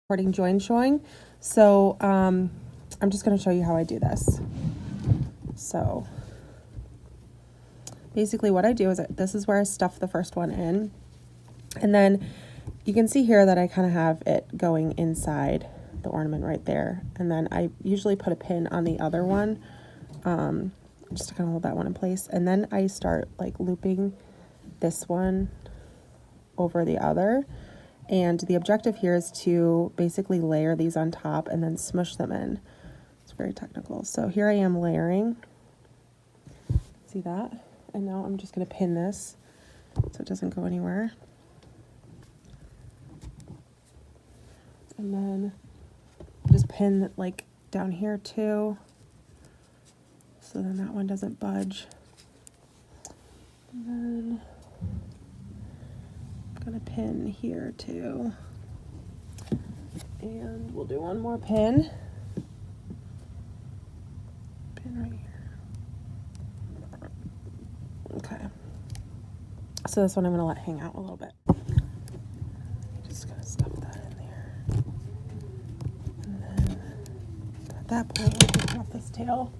recording join showing. So I'm just going to show you how I do this. So basically what I do is this is where I stuff the first one in, and then you can see here that I kind of have it going inside the ornament right there, and then I usually put a pin on the other one just to kind of hold that one in place, and then I start like looping this one over the other. And the objective here is to basically layer these on top and then smush them in. It's very technical. So here I am layering. See that? And now I'm just going to pin this so it doesn't go anywhere. And then just pin like down here too, so then that one doesn't budge. And then gonna pin here too, and we'll do one more pin right here. Okay, so this one I'm gonna let hang out a little bit. Just gonna stuff that in there, and then at that point we can cut off this tail.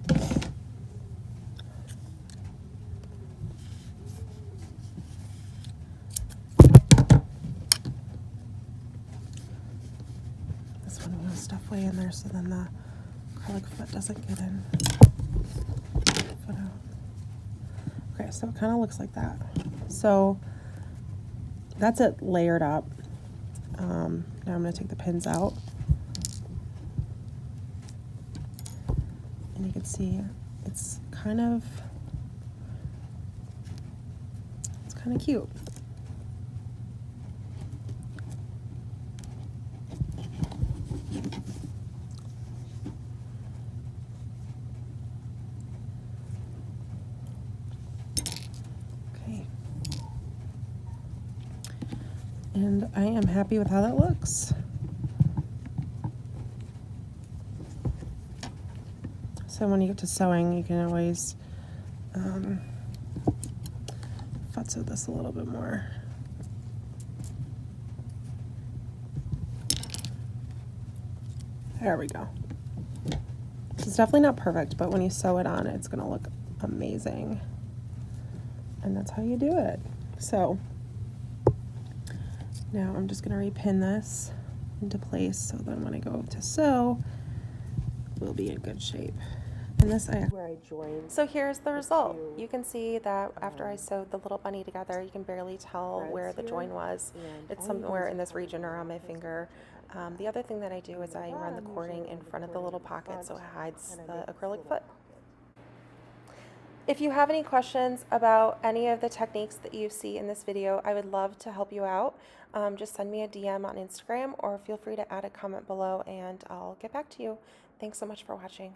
Stuff way in there so then the acrylic foot doesn't get in. Foot out. Okay, so it kind of looks like that. So that's it layered up. Now I'm going to take the pins out, and you can see it's kind of cute. And I am happy with how that looks. So when you get to sewing, you can always futz this a little bit more. There we go. It's definitely not perfect, but when you sew it on, it's going to look amazing. And that's how you do it. So now I'm just going to repin this into place so then when I go to sew, we'll be in good shape. And this where I joined. So here's the result. You can see that after I sewed the little bunny together, you can barely tell where the join was. It's somewhere in this region around my finger. The other thing that I do is I run the cording in front of the little pocket so it hides the acrylic foot. If you have any questions about any of the techniques that you see in this video, I would love to help you out. Just send me a DM on Instagram or feel free to add a comment below and I'll get back to you. Thanks so much for watching.